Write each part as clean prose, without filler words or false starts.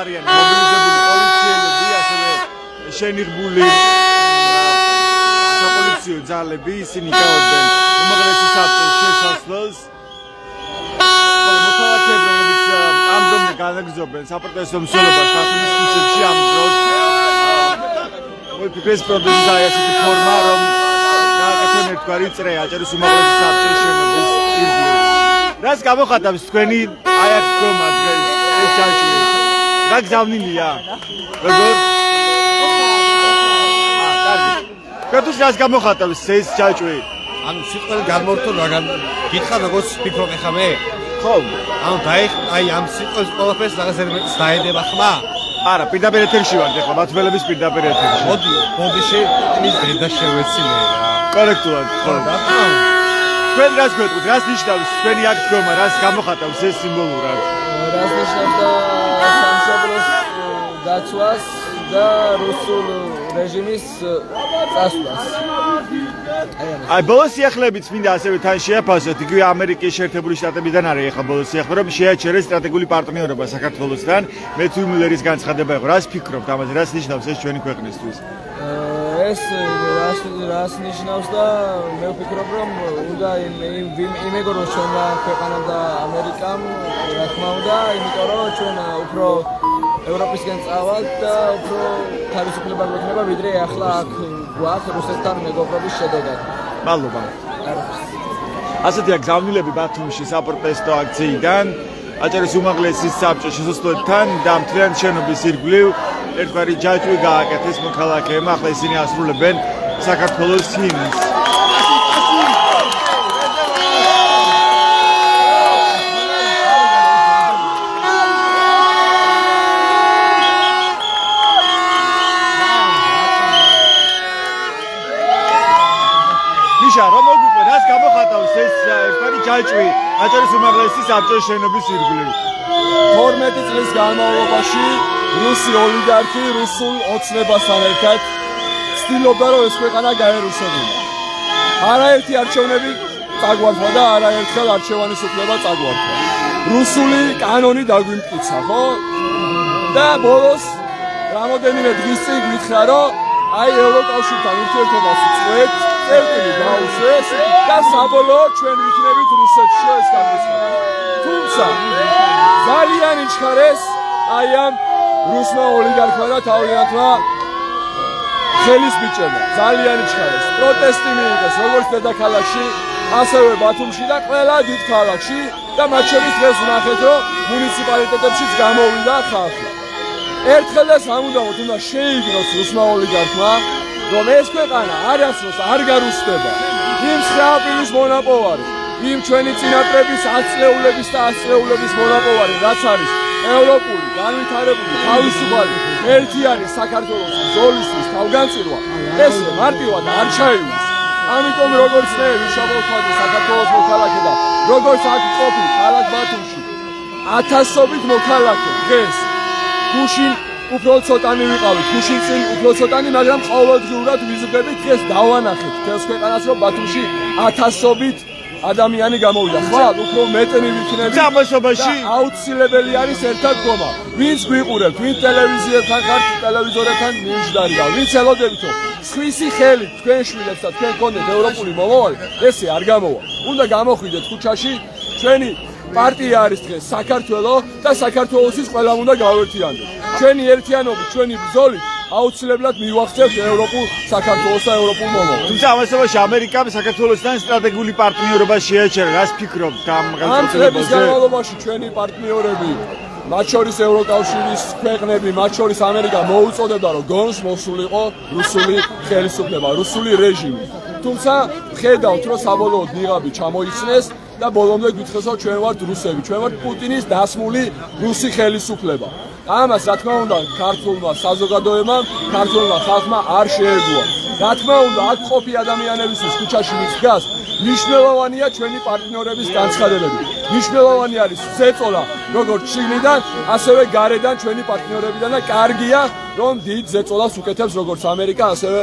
არიან მობილიზებული პოლიციელები, ასევე შენიღბული საპოლიციო ძალები, ისინი გაუდგნენ უმაღლესი საბჭოს შესასვლელს. მოქალაქეები, რომლებიც ამ დრო განაგრძობენ საპროტესტო მსვლელობას ხალხის ქუჩებში ამ დროს მოიფიქრეს პროტესტის აი ასეთი ფორმა, რომ გააკეთონ ერთგვარი წრე აჭარის უმაღლესი საბჭოს შენობის ირგვლივ. რას გამოხატავს თქვენი აი აქ დგომა დღეს ეს ჯაჭვი? რა გზავნილია? როგორ? კარგი. კეთოს რას გამოხატავს ეს ჯაჭვი? ანუ სიტყვები გამორთო რაგან გითხრა როგორც ფიქრობ ეხა მე? ხო. ანუ აი ამ სიტყვებს ყველაფერს რაღაცა დაედება ხმა? არა, პირდაპირ ეთერში ვარ ეხლა, მათველების პირდაპირ ეთერში. მოდი, ბოდიში იმის დედა შევეცინე რა. კორექტულად, ხო. თქვენ რას გვეტყვით? რას ნიშნავს თქვენი აქ დგომა? რას გამოხატავს ეს სიმბოლურად? რას ნიშნავს სამშობლოს დაცვას და რუსულ რეჟიმის წასვლას. აი ბოლო სიახლეებიც მინდა ასევე თან შეაფასოთ, იგივე ამერიკის შეერთებული შტატებიდან არის ახლა ბოლო სიახლე, რომ შეაჩერეს სტრატეგიული პარტნიორობა საქართველოსთან. მეთიუ მილერის განცხადება იყო. რას ფიქრობთ ამაზე? რას ნიშნავს ეს ჩვენი ქვეყნისთვის? ეს რას ნიშნავს და მე ვფიქრობ, რომ უნდა იმეგორო ჩვენმა ქვეყანამ და ამერიკამ, რა თქმა უნდა, იმიტომ რომ ჩვენ უფრო ევროპისკენ წავალთ და უფრო თავისუფლება გვექნება, ვიდრე ახლა აქ გვაქვს რუსეთთან მეგობრობის შედეგად. მადლობა. ასეთია გზავნილები ბათუმში საპროტესტო აქციიდან აჭარის უმაღლესი საბჭოს შესასვლელთან და მთლიანი შენობის ირგვლივ ერთგვარი ჯაჭვი გააკეთეს მოქალაქეებმა. ახლა ისინი ასრულებენ საქართველოს ჰიმნს. რომ მოგვიყვე, რას გამოხატავს ეს ერთგვარი ჯაჭვი აჭარის უმაღლესი საბჭოს შენობის ირგვლივ? 12 წლის განმავლობაში რუსი ოლიგარქი რუსულ ოცნებასთან ერთად ცდილობდა, რომ ეს ქვეყანა გაერუსებინა. არაერთი არჩევნები წაგვართვა და არაერთხელ არჩევანის უფლება წაგვართვა. რუსული კანონი დაგვიმტკიცა, ხო? და ბოლოს რამოდენიმე დღის წინ გითხრა, რომ აი ევროკავშირთან ურთიერთობას უწყვეტ, წერტილი გაუსვეს და საბოლოოდ ჩვენ ვიქნებით რუსეთში ეს განცხადება. თუმცა ძალიან იჩქარეს აი ამ რუსმა ოლიგარქმა და თავიანთმა ხელის ბიჭებმა. ძალიან იჩქარეს. პროტესტი მიიღეს როგორც დედაქალაქში, ასევე ბათუმში და ყველა დიდ ქალაქში და მათ შორის დღეს ვნახეთ, რომ მუნიციპალიტეტებშიც გამოვიდა ხალხი. ერთხელ და სამუდამოდ უნდა შეიგნოს რუსმა ოლიგარქმა, რომ ეს ქვეყანა არასდროს არ გარუსდება იმ სრაფილის მონაპოვარი, იმ ჩვენი წინაპრების ათწლეულების და ათწლეულების მონაპოვარი, რაც არის ევროპული, განვითარებული, თავისუფალი, ერთიანი საქართველოს ბრძოლისთვის თავგანწირვა, ეს მარტივად არ ჩაივლის. ამიტომ როგორც მე ვიშაბოთვადი საქართველოს მოქალაქე და როგორც აქ ყოფილი ქალაქ ბათუმში, ათასობით მოქალაქე დღეს გუშინ უფრო ცოტანი ვიყავით, გუშინ წინ უფრო ცოტანი, მაგრამ ყოველდღიურად ვიზრდებით დღეს დავანახეთ თელს ქვეყანას, რომ ბათუმში ათასობით ადამიანი გამოვიდა. ხვალ უფრო მეტნი ვიქნებით. სამოსობაში აუცილებელი არის ერთად დგომა. ვინც გვიყურებთ, ვინც ტელევიზიებთან ხართ, ტელევიზორებთან მიუჯდარიდა, ვინც ელოდებითო სხვისი ხელი თქვენ შვილებს და თქვენ გქონდეთ ევროპული მომავალი, ესე არ გამოვა. უნდა გამოხვიდეთ ქუჩაში, ჩვენი პარტია არის დღეს საქართველო და საქართველოსის ყველამ უნდა გავერთიანდეთ. ჩვენი ერთიანობით, ჩვენი ბრძოლით აუცილებლად მივახცევთ ევროპულ საქართველოს და ევროპულ მომავალს. თუმცა ამასობაში ამერიკამ საქართველოსთან სტრატეგიული პარტნიორობა შეაჩერა. რას ფიქრობთ ამ ამ წლების განმავლობაში ჩვენი პარტნიორები მათ შორის ევროკავშირის ქვეყნები, მათ შორის ამერიკა მოუწოდებდა, რომ გონს მოსულიყო რუსული ხელისუფლება, რუსული რეჟიმი. თუმცა ხედავთ, რომ საბოლოოდ ნიღაბი ჩამოიცნეს და ბოლომდე გითხეს, რომ ჩვენ ვართ რუსები, ჩვენ ვართ პუტინის დასმული რუსი ხელისუფლება. ამას რა თქმა უნდა ქართულმა საზოგადოებამ, ქართულმა ხალხმა არ შეეგუა. რა თქმა უნდა, აქ ყოფი ადამიანებისთვის ქუჩაში ვინც დგას, მნიშვნელოვანია ჩვენი პარტნიორების განცხადებები. მნიშვნელოვანი არის ზეწოლა, როგორც შიგნიდან, ასევე გარედან ჩვენი პარტნიორებიდან და კარგია, რომ დიდ ზეწოლას უკეთებს როგორც ამერიკა, ასევე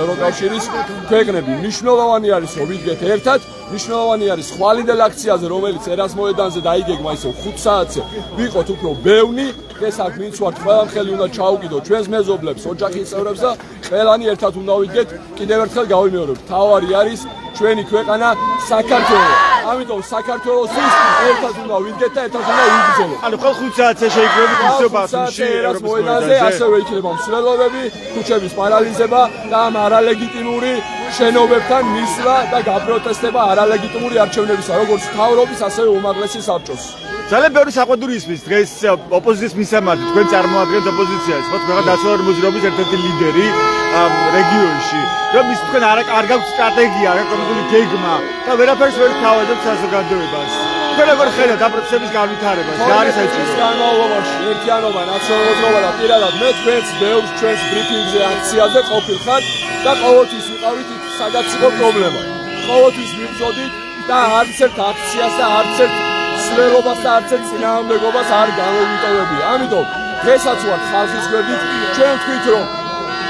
ევროკავშირის ქვეყნები. მნიშვნელოვანი არის, რომ ვიდგეთ ერთად, მნიშვნელოვანი არის ხვალინდელ აქციაზე, რომელიც ერასმოედანზე დაიგეგმა ისევ 5 საათზე, ვიყოთ უფრო ბევრი. ეს აქ ვინც ვართ, ყველამ ხელი უნდა ჩაუკიდოთ ჩვენს მეზობლებს, ოჯახის წევრებს და ყველანი ერთად უნდა ვიდგეთ. კიდევ ერთხელ გავიმეორებ, თავარი არის ჩვენი ქვეყანა საქართველო. ამიტომ საქართველოსთვის ერთად უნდა ვიდგეთ და ერთად უნდა ვიბრძოლოთ. ანუ ხო 5 საათზე შეიქმნება ისო ბათუმში ერასმოედანზე, ასევე იქნება მსვლელობები, ქუჩების პარალიზება და ამ არალეგიტიმური შენობებთან მისვლა და გაპროტესტება არალეგიტიმური არჩევნებისა, როგორც მთავრობის, ასევე უმაღლესი საბჭოს. ძალიან ბევრი საყვედური ისმის დღეს ოპოზიციის მისამართი, თქვენ წარმოადგენთ ოპოზიციას, ხო? თქვენ ნაციონალური მოძრაობის ერთ-ერთი ლიდერი რეგიონში. რომ ის თქვენ არ გაქვთ სტრატეგია, არ გაქვთ გეგმა და ვერაფერს ვერ თავაზობთ საზოგადოებას. თქვენ როგორ ხედავთ ამ პროცესების განვითარებას? რა არის საჭირო? განმავლობაში ერთიანობა, ნაციონალური მოძრაობა და პირადად მე ჩვენს ბრიფინგზე, აქციაზე ყოფილხარ და ყოველთვის ვიყავით იქ, სადაც იყო პრობლემა. ყოველთვის ვიბრძოდით და არც ერთ აქციას და არც ერთ სვლელობას და არც ერთ წინააღმდეგობას არ გამოვიტოვებია. ამიტომ დღესაც ვართ ხალხის გვერდით, ჩვენ ვთქვით, რომ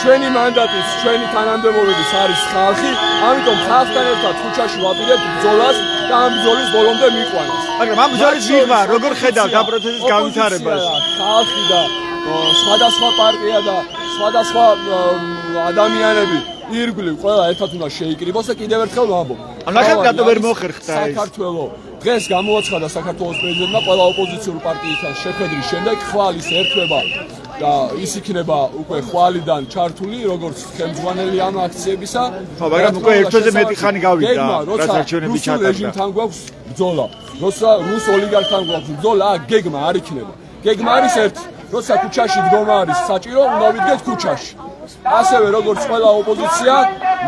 ჩვენი მანდატის, ჩვენი თანამდებობების არის ხალხი, ამიტომ ხალხთან ერთად ქუჩაში ვაპირებთ ბრძოლას და ამ ბრძოლის ბოლომდე მიყვანას. მაგრამ ამ ბრძოლის მიღმა როგორ ხედავთ ამ პროცესის განვითარებას? ხალხი და სხვადასხვა პარტია და სხვადასხვა ადამიანები ირგვლივ ყველა ერთად უნდა შეიკრიბოს და კიდევ ერთხელ ვამბობ. ანუ ახლა რატო ვერ მოხერხდა ეს? საქართველო დღეს გამოაცხადა საქართველოს პრეზიდენტმა ყველა ოპოზიციური პარტიიდან შეხვედრის შემდეგ ხვალის ერთვება და ის იქნება უკვე ხვალიდან ჩართული როგორც ხელმძღვანელი ამ აქციებისა. ხო, მაგრამ უკვე ერთვეზე მეტი ხანი გავიდა, რაც არჩევნები ჩატარდა. რეჟიმთან გვაქვს ბრძოლა. როცა რუს ოლიგარქთან გვაქვს ბრძოლა, გეგმა არ იქნება. გეგმა არის ერთი. როცა ქუჩაში დგომა არის საჭირო, უნდა ვიდგეთ ქუჩაში. ასევე როგორც ყველა ოპოზიცია,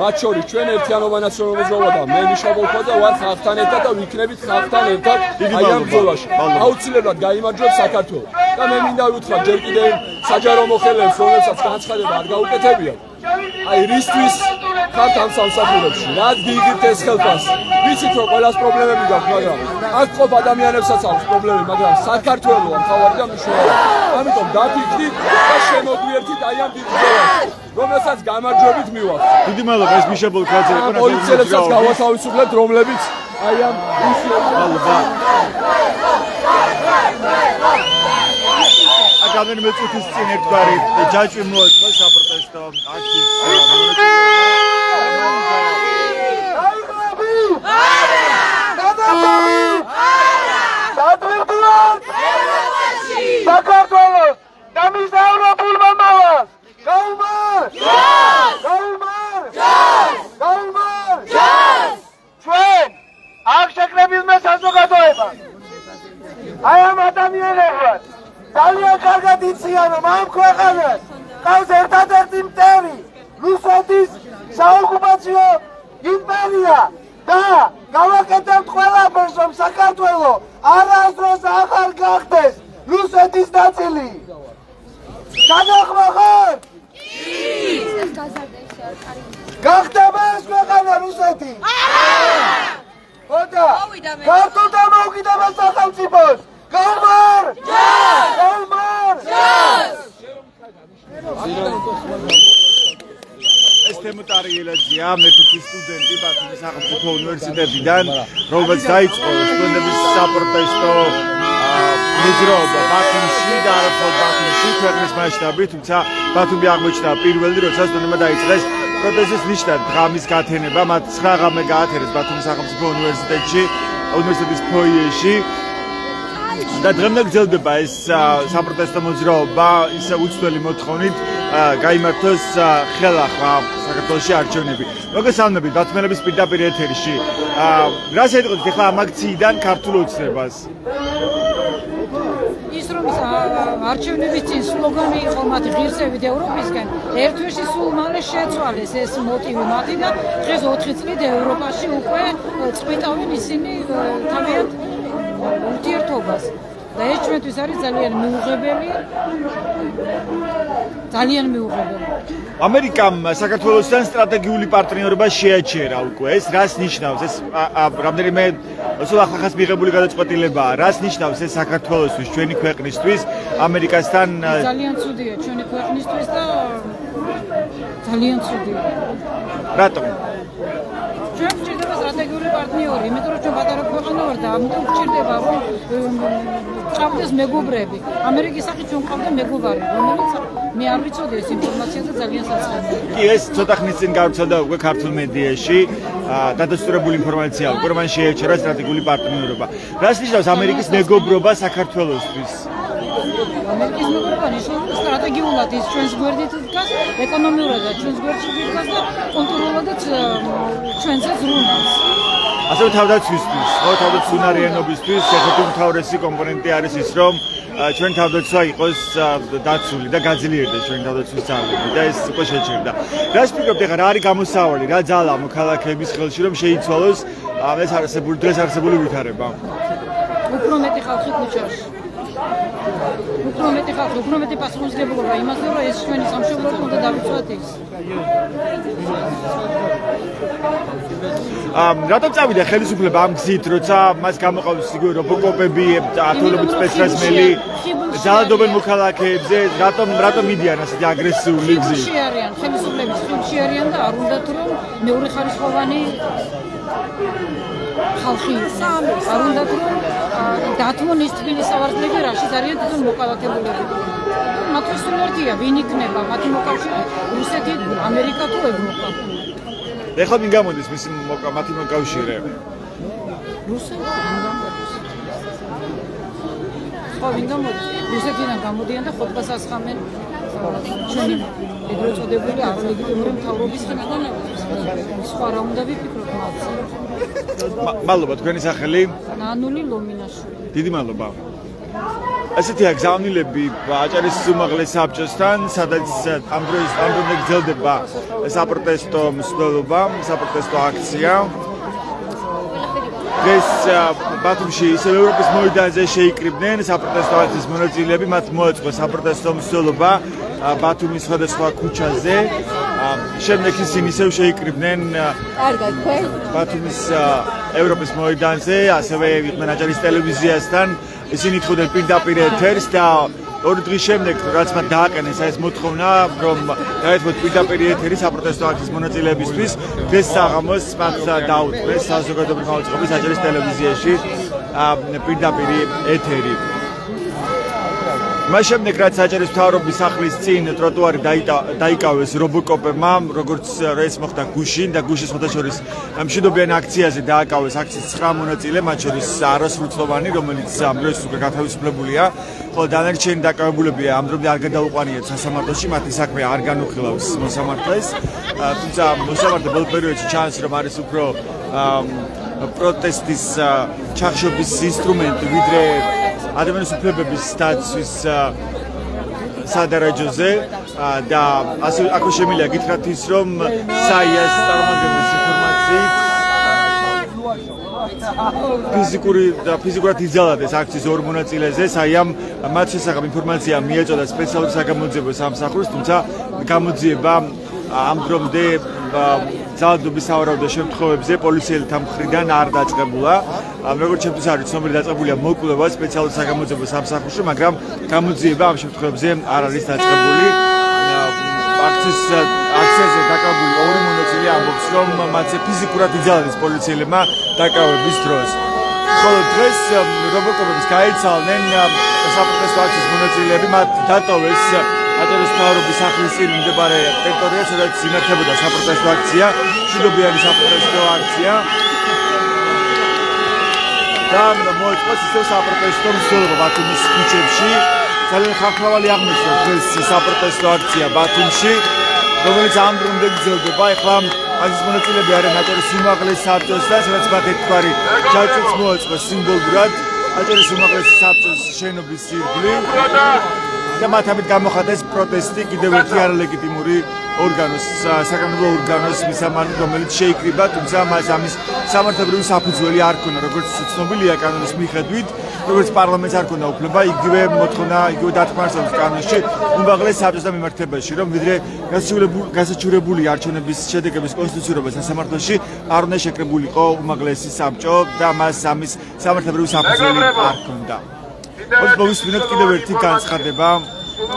მათ შორის ჩვენ ერთიანობა ნაციონალური მოძრაობა და მე მიშაბოლქო და ვარ ხალხთან ერთად და ვიქნებით ხალხთან ერთად აი ამ ბრძოლაში. აუცილებლად გაიმარჯვებს საქართველო. და მე მინდა ვუთხრა ჯერ კიდევ საჯარო მოხელეებს, რომლებსაც განცხადება არ გაუკეთებიათ. აი რისთვის ხართ ამ სამსახურებში? რაც გიგებთ ეს ხელფას? ვიცით რომ ყველას პრობლემები გაქვს, მაგრამ აქ ყოფ ადამიანებსაც აქვს პრობლემები, მაგრამ საქართველოა მთავარი და მნიშვნელოვანი. ამიტომ დაფიქრდით და შემოგვიერთით აი ამ დიდ ბრძოლაში, რომელსაც გამარჯვებით მივახცეთ. დიდი მადლობა, ეს მიშაბოლქაძე იყო. პოლიციელებსაც გავათავისუფლებთ, რომლებიც აი ამ რამდენიმე წუთის წინ ერთგვარი ჯაჭვი მოეწყო საპროტესტო აქციაში. საქართველოს და მის ევროპულმა მოვას გაუმარ! ჩვენ აქ შეკრებილმა საზოგადოებამ აი ამ ადამიანებმა ძალიან კარგად იციან, რომ ამ ქვეყანას ყავს ერთადერთი მტერი რუსეთის საოკუპაციო იმპერია და გავაკეთებთ ყველაფერს, რომ საქართველო არასდროს აღარ გახდეს რუსეთის ნაწილი. განახმახოთ? გახდება ეს ქვეყანა რუსეთი? ხოდა ქართულთა მოუკიდება სახელმწიფოს. გაუმარ! ეს თემუტარი ელაძია, მეთოდი სტუდენტი ბათუმის სახელმწიფო უნივერსიტეტიდან, რომელიც დაიწყო სტუდენტების საპროტესტო მოძრაობა ბათუმში და არა მხოლოდ ბათუმში, ქვეყნის მასშტაბით, თუმცა ბათუმი აღმოჩნდა პირველი, როცა სტუდენტებმა დაიწყეს პროტესტის ნიშნად ღამის გათენება, მათ 9 ღამე გაათენეს ბათუმის სახელმწიფო უნივერსიტეტში, უნივერსიტეტის ფოიეში. და დღემდე გრძელდება ეს საპროტესტო მოძრაობა ისე უცვლელი მოთხოვნით გაიმართოს ხელახლა საქართველოში არჩევნები. მოგესალმებით ბათუმელების პირდაპირ ეთერში. რა შეიტყოდით ახლა ამ აქციიდან ქართულ ოცნებას? ის რომ ამის არჩევნების წინ სლოგანი იყო მათი ღირსებით ევროპისკენ. ერთ თვეში სულ მალე შეცვალეს ეს მოტივი მათი და დღეს 4 წლით ევროპაში უკვე წყვიტავენ ისინი თავიანთ ურთიერთობას. და ეს ჩვენთვის არის ძალიან მიუღებელი. ამერიკამ საქართველოსთან სტრატეგიული პარტნიორობა შეაჩერა უკვე. ეს რას ნიშნავს? ეს რამდენიმე სულ ახლახანს მიღებული გადაწყვეტილებაა. რას ნიშნავს ეს საქართველოსთვის, ჩვენი ქვეყნისთვის, ამერიკასთან? ძალიან ცუდია ჩვენი ქვეყნისთვის და ძალიან ცუდია. რატომ? ჩვენ გვჭირდება სტრატეგიული პარტნიორი, იმიტომ რომ ჩვენ პატარა ქვეყანა ვართ და ამიტომ გვჭირდება რომ ყავდეს მეგობრები. ამერიკის სახით ჩვენ ყავდა მეგობარი, რომელიც მე არ ვიცოდი ეს ინფორმაცია და ძალიან საცხენია. კი, ეს ცოტა ხნის წინ გავრცელდა უკვე ქართულ მედიაში დადასტურებული ინფორმაცია, უკვე რომ შეეჩერა სტრატეგიული პარტნიორობა. რას ნიშნავს ამერიკის მეგობრობა საქართველოსთვის? ამერიკის მეგობრობა ნიშნავს სტრატეგიულად ის ჩვენს გვერდით დგას, ეკონომიურადაც ჩვენს გვერდში დგას და კონტროლადაც ჩვენზე ზრუნავს. ასევე თავდაცვისთვის, თავდაცვის უნარიანობისთვის ერთ-ერთი უმთავრესი კომპონენტი არის ის, რომ ჩვენ თავდაცვა იყოს დაცული და გაძლიერდეს ჩვენი თავდაცვის ძალები და ეს უკვე შეჩერდა. რას ფიქრობთ, ეხლა რა არის გამოსავალი, რა ძალა მოქალაქეების ხელში, რომ შეიცვალოს ეს დღეს არსებული ვითარება? უფრო მეტი ხალხი ქუჩაში. უფრო მეტი პასუხისმგებლობა იმაზე, რომ ეს ჩვენი სამშობლოა უნდა დავიცვათ ის. რატომ წავიდა ხელისუფლება ამ გზით, როცა მას გამოყავს იგივე რობოკოპები, ათეულობით სპეცრაზმელი, ძალადობენ მოქალაქეებზე, რატომ მიდიან ასეთი აგრესიული გზით? ხილში არიან, ხელისუფლების ხილში არიან და არ უნდათ რომ მეორეხარისხოვანი ხალხი არ უნდათ რომ დათმონ ის თბილის სავარძლები, რაშიც არიან თვითონ მოკალათებულები. მათთვის სულ ერთია, ვინ იქნება მათი მოკავშირე, რუსეთი, ამერიკა თუ ევროპა. ეხლა ვინ გამოდის მათი მოკავშირე? რუსეთი. სხვა ვინ გამოდის? რუსეთიდან გამოდიან და ხოტბას ასხამენ ჩვენი ეგრეთ წოდებული არალეგიტიმური მთავრობის ხელიდან. სხვა რა უნდა ვიფიქროთ მათზე? მადლობა, თქვენი სახელი? ნანული ლომინაშვილი. დიდი მადლობა. ასეთია გზავნილები აჭარის უმაღლეს საბჭოსთან, სადაც ამ დრომდე გრძელდება საპროტესტო მსვლელობა, საპროტესტო აქცია. დღეს ბათუმში ისევ ევროპის მოედანზე შეიკრიბნენ საპროტესტო აქციის მონაწილეები, მათ მოეწყო საპროტესტო მსვლელობა ბათუმის სხვადასხვა ქუჩაზე. შემდეგ ისინი ისევ შეიკრიბნენ ბათუმის ევროპის მოედანზე, ასევე იყვნენ აჭარის ტელევიზიასთან. ისინი ითხოვდნენ პირდაპირ ეთერს და 2 დღის შემდეგ, რაც მათ დააყენეს ეს მოთხოვნა, რომ დაეთმოთ პირდაპირ ეთერი საპროტესტო აქციის მონაწილეებისთვის, დღეს საღამოს მათ დაუწყეს საზოგადოებრივი მოწყობის აჭარის ტელევიზიაში პირდაპირ ეთერი. მას შემდეგ, რაც აჭარის მთავრობის სახლის წინ ტროტუარი დაიკავეს რობოკოპებმა, როგორც ეს მოხდა გუშინ და გუშინ შორის მშვიდობიან აქციაზე დააკავეს აქციის 9 მონაწილე, მათ შორის არასრულწლოვანი, რომელიც ამ დროს უკვე გათავისუფლებულია, ხოლო დანარჩენი დაკავებულებია ამ დრომდე არ გადაუყვანიათ სასამართლოში, მათი საქმე არ განუხილავს მოსამართლეს, თუმცა მოსამართლე ბოლო პერიოდში ჩანს, რომ არის უფრო პროტესტის ჩახშობის ინსტრუმენტი, ვიდრე ადამიანის უფლებების დაცვის სადარაჯოზე და აქ შემიძლია გითხრათ ის, რომ საიას წარმოგებლის ინფორმაციით ფიზიკურად იძალადეს აქციის 2 მონაწილეზე, საიამ მათ შესახებ ინფორმაცია მიეწოდა სპეციალურ საგამოძიებო სამსახურს, თუმცა გამოძიება ამ დრომდე ძალადობის სავარაუდო შემთხვევებზე პოლიციელთა მხრიდან არ დაწყებულა. როგორც ჩემთვის არის ცნობილი, დაწყებულია მოკვლევა სპეციალურ საგამოძიებო სამსახურში, მაგრამ გამოძიება ამ შემთხვევებზე არ არის დაწყებული. აქციაზე დაკავებული 2 მონაწილე ამბობს, რომ მათზე ფიზიკურად იძალადეს პოლიციელებმა დაკავების დროს. ხოლო დღეს რობოკოპების გაიცალნენ საპროტესტო აქციის მონაწილეები, მათ დატოვეს აჭარის მთავრობის სახლის წინ მდებარე ტერიტორია, სადაც იმართებოდა საპროტესტო აქცია, მშვიდობიანი საპროტესტო აქცია. და მოეწყო ისევ საპროტესტო მსვლელობა ბათუმის ქუჩებში. ძალიან ხალხმრავალი აღმოჩნდა დღეს საპროტესტო აქცია ბათუმში, რომელიც ამ დრომდე გრძელდება. ეხლა აქციის მონაწილეები არიან აჭარის უმაღლეს საბჭოსთან, სადაც მათ ერთგვარი ჯაჭვიც მოეწყო სიმბოლურად. აჭარის უმაღლესი საბჭოს შენობის ირგვლივ და მათ ამით გამოხატეს პროტესტი კიდევ ერთი არალეგიტიმური ორგანოს, საკანონმდებლო ორგანოს მისამართი, რომელიც შეიკრიბა, თუმცა მას ამის სამართლებრივი საფუძველი არ ჰქონდა, როგორც ცნობილია კანონის მიხედვით, როგორც პარლამენტს არ ჰქონდა უფლება იგივე მოთხოვნა, იგივე დათქმა არსებობს კანონში უმაღლეს საბჭოსთან მიმართებაში, რომ ვიდრე გასაჩივრებული არჩევნების შედეგების კონსტიტუციურობა სასამართლოში არ უნდა შეკრებულიყო უმაღლესი საბჭო და მას ამის სამართლებრივი საფუძველი არ ჰქონდა. მოვისმინოთ კიდევ ერთი განცხადება,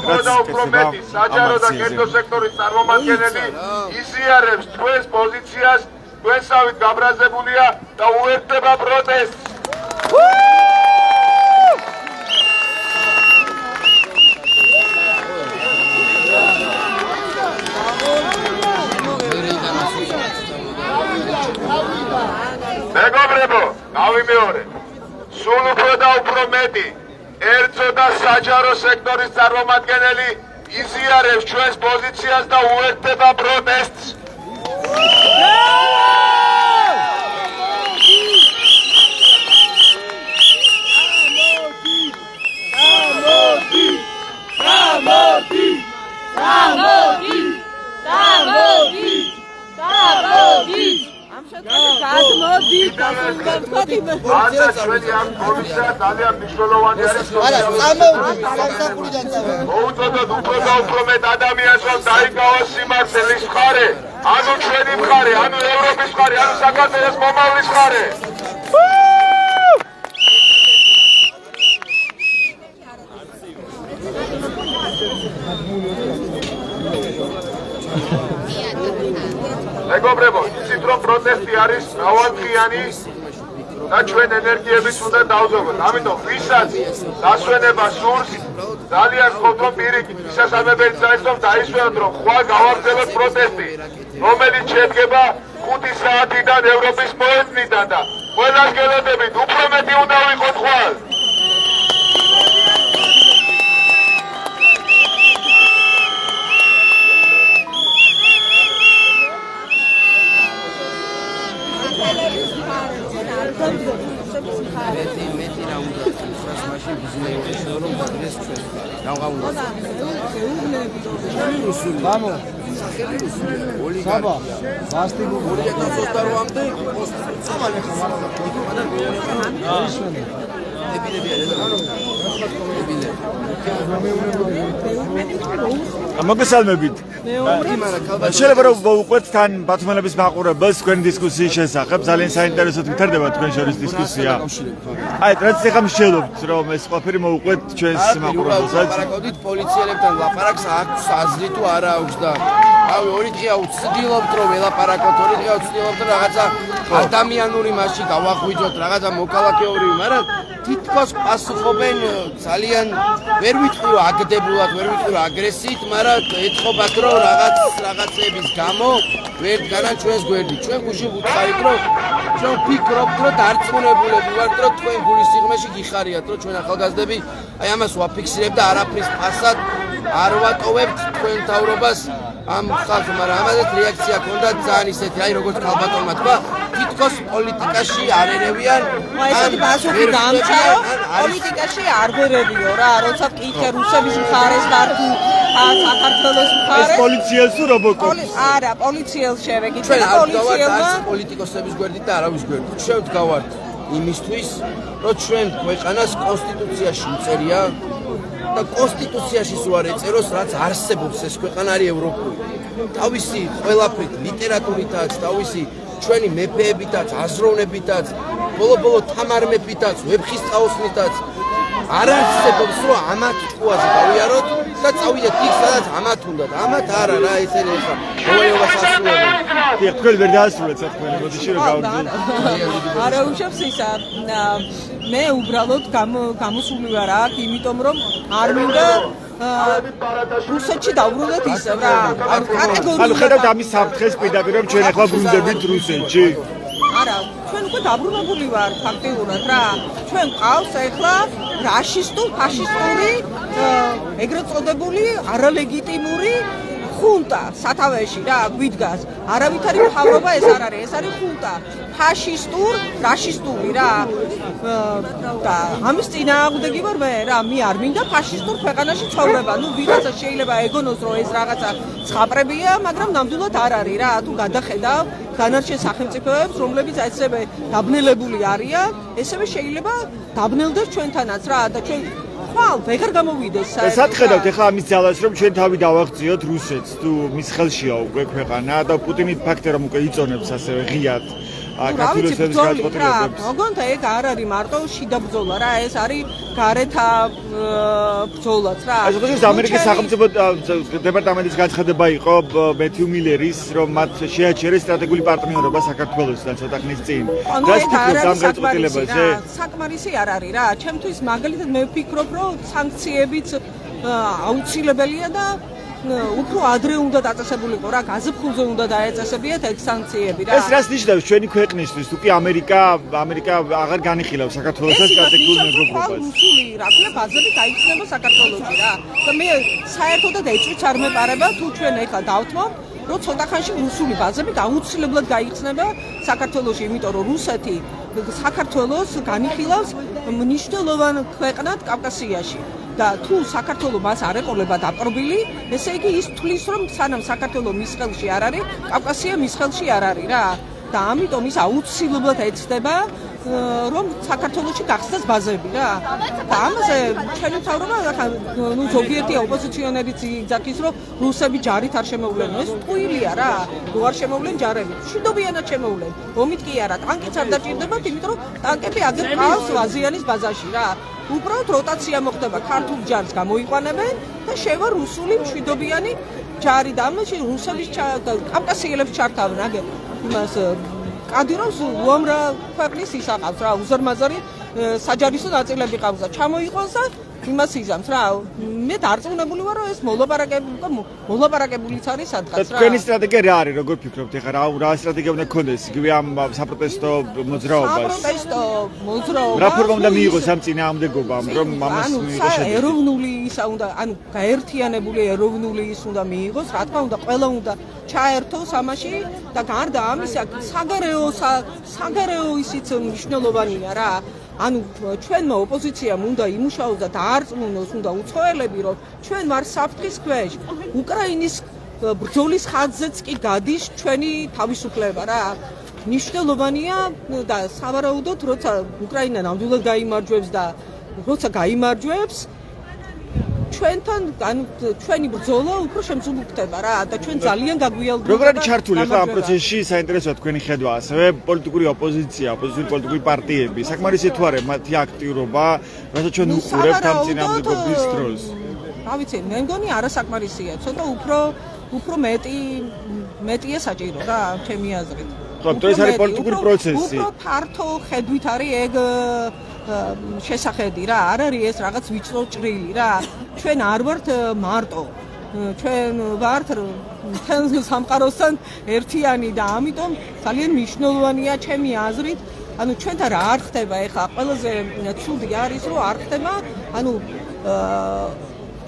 რაც კეთება საჯარო და კერძო სექტორის წარმომადგენელი იზიარებს თქვენს პოზიციას, თქვენსავით გაბრაზებულია და უერთდება პროტესტს. მეგობრებო, გავიმეორე. სულ უფრო და უფრო მეტი კერძო და საჯარო სექტორის წარმომადგენელი იზიარებს ჩვენს პოზიციას და უერთდება პროტესტს. ჩვენი ამ კომისია ძალიან მნიშვნელოვანი არის. მოუწოდოთ უფრო და უფრო მეტ ადამიანს, რომ დაიკავოს სიმართლის მხარე, ანუ ჩვენი მხარე, ანუ ევროპის მხარე, ანუ საქართველოს მომავლის მხარე. მეგობრებო, იცით რომ პროტესტი არის მრავალდღიანი და ჩვენ ენერგიებით უნდა დავზოგოთ. ამიტომ ვისაც დასვენება სურს, ძალიან გქონდ რომ პირიქით მისასალმებელი არის რომ დაისვენოთ, რომ ხვალ გავაგრძელოთ პროტესტი, რომელიც შედგება 5 საათიდან ევროპის მოედნიდან და ყველას გელოდებით, უფრო მეტი უნდა ვიყოთ ხვალ. მოგესალმებით. შეიძლება რომ ვუყვეთ თან ბათუმელების მაყურებელს თქვენი დისკუსიის შესახებ. ძალიან საინტერესოდ ვითარდება თქვენ შორის დისკუსია. აი, რაც ეხლა მსჯელობთ, რომ ეს ყველაფერი მოვუყვეთ ჩვენს მაყურებელსაც. ლაპარაკობდით პოლიციელებთან, ლაპარაკს აქვს აზრი თუ არა აქვს და რავი, ორი დღეა ვცდილობთ რომ ველაპარაკოთ, ორი დღეა ვცდილობთ რომ რაღაცა ადამიანური მასში გავაღვიძოთ, რაღაცა მოქალაქეური, მაგრამ თითქოს პასუხობენ ძალიან ვერ ვიტყვი რომ აგდებულად, ვერ ვიტყვი რომ აგრესიით, მაგრამ ეთხოვათ რომ რაღაცების გამო ვერ განან ჩვენს გვერდით. ჩვენ გუშინ ვუთხარით რომ ჩვენ ვფიქრობთ რომ დარწმუნებულები ვართ რომ თქვენ გულის სიღრმეში გიხარიათ რომ ჩვენ ახალგაზრდები აი ამას ვაფიქსირებთ და არაფრის ფასად არ ვატოვებთ თქვენ თავრობას ამ ხალხს, მაგრამ ამაზეც რეაქცია ქონდა ძალიან ისეთი, აი როგორც ქალბატონმა თქვა, თითქოს პოლიტიკაში არ ერევიან. ესეთი პასუხი დამჭა, პოლიტიკაში არ გვერევიო რა, როცა მკითხე რუსების მხარეს ვარ თუ საქართველოს მხარეს. ეს პოლიციელს თუ რობოკოპს? არა, პოლიციელს შევეკითხე. ჩვენ არ ვდგავართ პოლიტიკოსების გვერდით და არავის გვერდით. ჩვენ ვდგავართ იმისთვის, რომ ჩვენ ქვეყანას კონსტიტუციაში უწერია და კონსტიტუციაში სულ არ ეწეროს, რაც არსებობს ეს ქვეყანა არის ევროპული. თავისი ყველაფრით, ლიტერატურითაც, თავისი ჩვენი მეფეებითაც, აზროვნებითაც, ბოლო-ბოლო თამარ მეფითაც, ვეფხისტყაოსნითაც არ არსებობს, რომ ამათ ტყუაზე გავიაროთ და წავიდეთ იქ, სადაც ამათ უნდათ. ამათ არა რა, ესენი ხა მოვალეობას ასრულებენ. დიახ, თქვენ ვერ დაასრულეთ საქმე, მოდიში რომ გავრძელოთ. არა უშავს ისა. მე უბრალოდ გამოსული ვარ აქ, იმიტომ რომ არ მინდა რუსეთში დავბრუნდეთ ისევ რა. ანუ ხედავთ ამის საფრთხეს პირდაპირ რომ ჩვენ ახლა ბრუნდებით რუსეთში? არა, ჩვენ უკვე დაბრუნებული ვარ ფაქტიურად რა. ჩვენ ყავს ახლა რაშისტულ, ფაშისტური, ეგრეთ წოდებული არალეგიტიმური ხუნტა სათავეში რა გვიდგას. არავითარი მთავრობა ეს არ არის, ეს არის ხუნტა. რაშისტული რა. და ამის წინააღმდეგი ვარ მე რა, მე არ მინდა ფაშისტურ ქვეყანაში ცხოვრება. ნუ ვიღაცა შეიძლება ეგონოს რომ ეს რაღაცა ცხაპრებია, მაგრამ ნამდვილად არ არის რა. თუ გადახედავ დანარჩენ სახელმწიფოებს, რომლებიც ასევე დაბნელებული არიან, ესევე შეიძლება დაბნელდეს ჩვენთანაც რა და ჩვენ ხვალ ვეღარ გამოვიდეს საერთოდ. სათხედავთ ეხლა ამის ძალას რომ ჩვენ თავი დავაღწიოთ რუსეთს თუ მის ხელშია უკვე ქვეყანა და პუტინი ფაქტია რომ უკვე იწონებს ასევე ღიად კათოლიკოსების გადაწყვეტილებებს. მოგონდა ეგ არ არის მარტო შიდა ბრძოლა რა, ეს არის გარეთა ბრძოლაც რა. ეს თვითონ ამერიკის სახელმწიფო დეპარტამენტის განცხადება იყო მეთიუ მილერის რომ მათ შეაჩერეს სტრატეგიული პარტნიორობა საქართველოსთან ცოტა ხნის წინ. რას ფიქრობთ ამ გადაწყვეტილებაზე? საკმარისი არ არის რა. ჩემთვის მაგალითად მე ვფიქრობ რომ სანქციებიც აუცილებელია და უფრო ადრე უნდა დაწესებულიყო რა, გაზაფხულზე უნდა დაეწესებიათ ეგ სანქციები რა. ეს რას ნიშნავს ჩვენი ქვეყნისთვის? თუ კი ამერიკა აღარ განიხილავს საქართველოს სტრატეგიულ მეგობრობას. რუსული რა ქვია ბაზები გაიხსნება საქართველოში რა. და მე საერთოდად ეჭვიც არ მეპარება თუ ჩვენ ეხლა დავთმობ რომ ცოტა ხანში რუსული ბაზები აუცილებლად გაიხსნება საქართველოში, იმიტომ რომ რუსეთი საქართველოს განიხილავს მნიშვნელოვან ქვეყნად კავკასიაში. და თუ საქართველოს მას არ ეყოლება დაპყრობილი, ესე იგი ის თulis რომ სანამ საქართველოს მის ხელში არ არის, კავკასია მის ხელში არ არის რა. და ამიტომ ის აუცილებლად ეცდება რომ საქართველოში გახსნას ბაზები რა. და ამაზე ჩვენი მთავრობა ნუ ზოგიერთი ოპოზიციონერიც იძახის რომ რუსები ჯარით არ შემოვლენ. ეს ტყუილია რა. რო არ შემოვლენ ჯარები, მშვიდობიანად შემოვლენ. ომით კი არა, ტანკიც არ დაჭირდებათ, იმიტომ რომ ტანკები აგერ ყავს აზიანის ბაზაში რა. უბრალოდ როტაცია მოხდება, ქართულ ჯარს გამოიყვანებენ და შევა რუსული მშვიდობიანი ჯარი და ამაში რუსების კავკასიელებს ჩართავენ აგერ იმას კადიროვს უამრა ქვეყნის ისაყავს რა, უზარმაზარი საჯარისო ნაწილები ყავს და ჩამოიყვანს და იმას იზამს რა. მე დარწმუნებული ვარ რომ ეს მოლაპარაკებულიც არის სადღაც რა. თქვენი სტრატეგია რა არის, როგორ ფიქრობთ ეხლა რა სტრატეგია უნდა გქონდეს იგივე ამ საპროტესტო მოძრაობას? საპროტესტო მოძრაობა რა ფორმა უნდა მიიღოს ამ წინააღმდეგობამ რომ ამას მიიღოს შედეგი? ეროვნული ისა უნდა, ანუ გაერთიანებული ეროვნული ის უნდა მიიღოს, რა თქმა უნდა ყველა უნდა ჩაერთოს ამაში და გარდა ამისა საგარეო ისიც მნიშვნელოვანია რა. ანუ ჩვენმა ოპოზიციამ უნდა იმუშაოს და დაარწმუნოს უნდა უცხოელები რომ ჩვენ ვარ საფრთხის ქვეშ. უკრაინის ბრძოლის ხაზზეც კი გადის ჩვენი თავისუფლება რა. მნიშვნელოვანია და სავარაუდოდ როცა უკრაინა ნამდვილად გაიმარჯვებს და როცა გაიმარჯვებს ჩვენთან ჩვენი ბრძოლა უფრო შემსუბუქ ხდება რა და ჩვენ ძალიან გაგვიალდება. როგორ არის ჩართული ხა ამ პროცესში საინტერესოა თქვენი ხედვა ასევე პოლიტიკური ოპოზიცია, ოპოზიციური პოლიტიკური პარტიები, საკმარისი თუ არა მათი აქტიურობა, რასაც ჩვენ უყურებთ ამ წინააღმდეგობის დროს? რა ვიცი, მე მგონი არასაკმარისია, ცოტა უფრო მეტია საჭირო რა, ჩემი აზრით. ხო, ეს არის პოლიტიკური პროცესი. უფრო ფართო ხედვით არის ეგ შესახედი რა, არ არის ეს რაღაც ვიწრო ჭრილი რა. ჩვენ არ ვართ მარტო. ჩვენ ვართ მთელ სამყაროსთან ერთიანი და ამიტომ ძალიან მნიშვნელოვანია ჩემი აზრით, ანუ ჩვენთან რა არ ხდება ეხლა ყველაზე ცუდი არის რომ არ ხდება, ანუ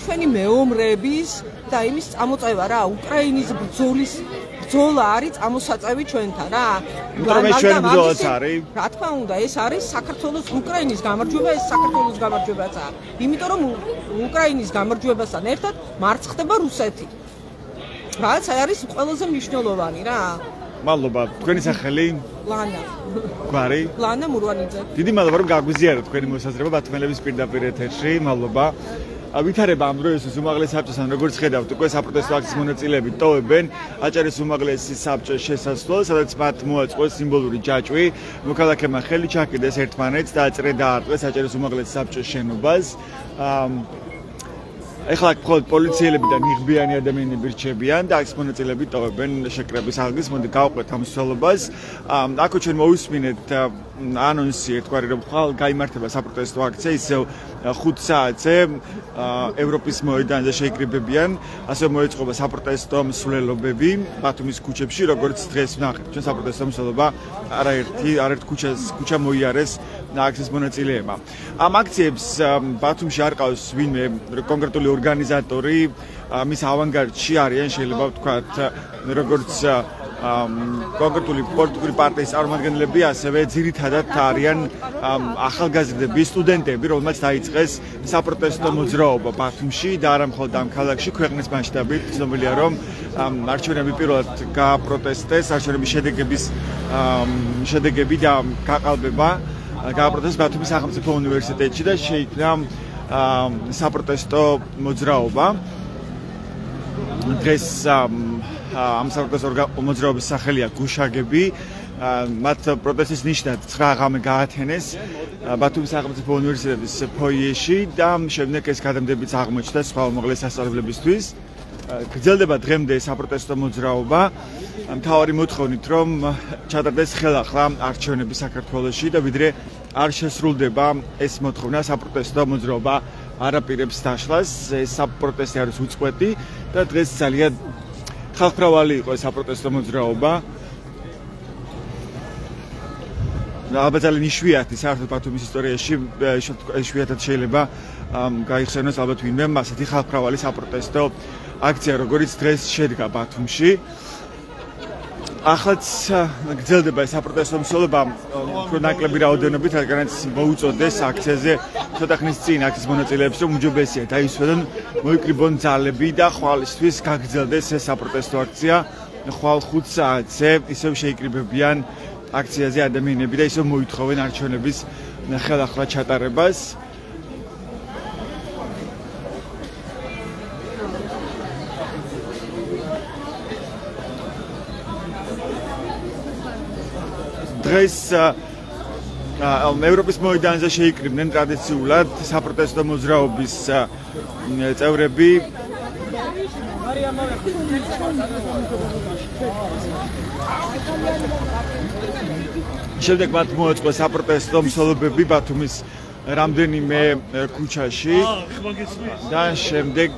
ჩვენი მეომრების და იმის წამოწევა რა, უკრაინის ბრძოლა არის წამოსაწევი ჩვენთან რა. იმიტომ ეს ჩვენი ბრძოლაც არის. რა თქმა უნდა, ეს არის საქართველოს უკრაინის გამარჯვება, ეს საქართველოს გამარჯვებაა. იმიტომ რომ უკრაინის გამარჯვებასთან ერთად მარცხ ხდება რუსეთი. რაც არის ყველაზე მნიშვნელოვანი რა. მადლობა, თქვენი სახელი? ლანა. გვარი? ლანა მურვანიძე. დიდი მადლობა რომ გაგვიზიარეთ თქვენი მოსაზრება ბათუმელების პირდაპირ ეთერში. მადლობა. ვითარება ამ დროს უმაღლეს საბჭოსთან როგორც ხედავთ უკვე საპროტესტო აქციის მონაწილეები ტოვებენ აჭარის უმაღლესი საბჭოს შესასვლელს, სადაც მათ მოაწყვეს სიმბოლური ჯაჭვი. მოქალაქეებმა ხელი ჩაკიდეს ერთმანეთს და აწრე დაარტყეს აჭარის უმაღლეს საბჭოს შენობას. ეხლა მხოლოდ პოლიციელები და ნიღბიანი ადამიანები რჩებიან და აქციის მონაწილეები ტოვებენ შეკრების აღგის. მოდი გავყვეთ ამ მსვლელობას. აქ ჩვენ მოვისმინეთ ანონსი ერთგვარი რომ ხვალ გაიმართება საპროტესტო აქცია ისევ 5 საათზე ევროპის მოედანზე შეიკრიბებიან ასევე მოეწყობა საპროტესტო მსვლელობები ბათუმის ქუჩებში როგორც დღეს ვნახეთ ჩვენ საპროტესტო მსვლელობა არაერთ ქუჩა მოიარეს აქციის მონაწილეებმა ამ აქციებს ბათუმში არ ყავს ვინმე კონკრეტული ორგანიზატორი მის ავანგარდში არიან შეიძლება ვთქვათ როგორც კონკრეტული პოლიტიკური პარტიის წარმომადგენლები ასევე ძირითადად არიან ახალგაზრდები სტუდენტები რომელმაც დაიწყეს საპროტესტო მოძრაობა ბათუმში და არა მხოლოდ ამ ქალაქში ქვეყნის მასშტაბით ცნობილია რომ არჩევნები პირველად გააპროტესტეს არჩევნების შედეგები და გაყალბება გააპროტესტეს ბათუმის სახელმწიფო უნივერსიტეტში და შეიქმნა საპროტესტო მოძრაობა დღეს ამ საპროტესტო მოძრაობის სახელია გუშაგები მათ პროტესტის ნიშნად 9 ღამე გაათენეს ბათუმის სახელმწიფო უნივერსიტეტის ფოიეში და შემდეგ ეს გადამდებიც აღმოჩნდა სხვა უმაღლეს სასწავლებლებისთვის გრძელდება დღემდე საპროტესტო მოძრაობა მთავარი მოთხოვნით რომ ჩატარდეს ხელახლა არჩევნები საქართველოში და ვიდრე არ შესრულდება ეს მოთხოვნა საპროტესტო მოძრაობა არაპირებს დაშლას ეს საპროტესტი არის უწყვეტი და დღეს ძალიან ხალხმრავალი იყო ეს საპროტესტო მოძრაობა ალბათ ძალიან იშვიათი საერთოდ ბათუმის ისტორიაში იშვიათად შეიძლება გაიხსენოს ალბათ ვინმე ასეთი ხალხმრავალი საპროტესტო აქცია როგორც დღეს შედგა ბათუმში ახლაც გრძელდება ეს საპროტესტო მსვლელობა უფრო ნაკლები რაოდენობით რადგანაც მოუწოდეს აქციაზე ცოტა ხნის წინ აქციის მონაწილეებს რომ უჯობესია დაისვენონ მოიკრიბონ ძალები და ხვალისთვის გაგრძელდეს ეს საპროტესტო აქცია ხვალ 5 საათზე ისევ შეიკრიბებიან აქციაზე ადამიანები და ისევ მოითხოვენ არჩევნების ხელახლა ჩატარებას დღეს ევროპის მოედანზე შეიკრიბნენ ტრადიციულად საპროტესტო მოძრაობის წევრები შემდეგ მათ მოეწყო საპროტესტო მსვლელობები ბათუმის რამდენიმე ქუჩაში და შემდეგ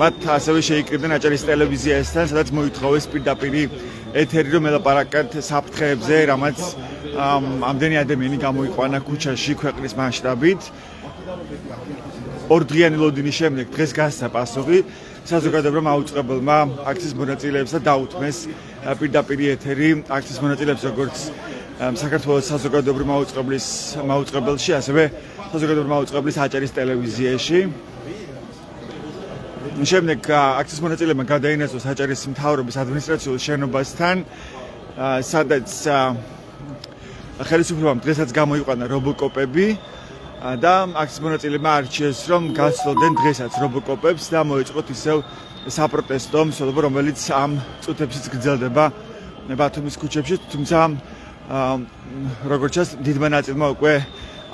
მათ ასევე შეიკრიბნენ აჭარის ტელევიზიასთან სადაც მოითხოვეს პირდაპირი ეთერი რომ ელაპარაკათ საფრთხეებზე რამაც ამდენი ადამიანი გამოიყვანა ქუჩაში ქვეყნის მასშტაბით ორდღიანი ლოდინის შემდეგ დღეს გასცა პასუხი საზოგადოებრივ მაუწყებელმა აქციის მონაწილეებს და დაუთმეს პირდაპირი ეთერი აქციის მონაწილეებს როგორც საქართველოს საზოგადოებრივ მაუწყებელში ასევე საზოგადოებრივ მაუწყებლის აჭარის ტელევიზიაში შემდეგ აქციის მონაწილეებმა გადაინაცვლეს აჭარის მთავრობის ადმინისტრაციულ შენობასთან სადაც ხელისუფლებამ დღესაც გამოიყვანა რობოკოპები და აქციის მონაწილეებმა არჩიეს რომ გაცვლოდნენ დღესაც რობოკოპებს და მოეწყოთ ისევ საპროტესტო მსვლელობა რომელიც ამ წუთებშიც გრძელდება ბათუმის ქუჩებში თუმცა როგორც ჩანს დიდმა ნაწილმა უკვე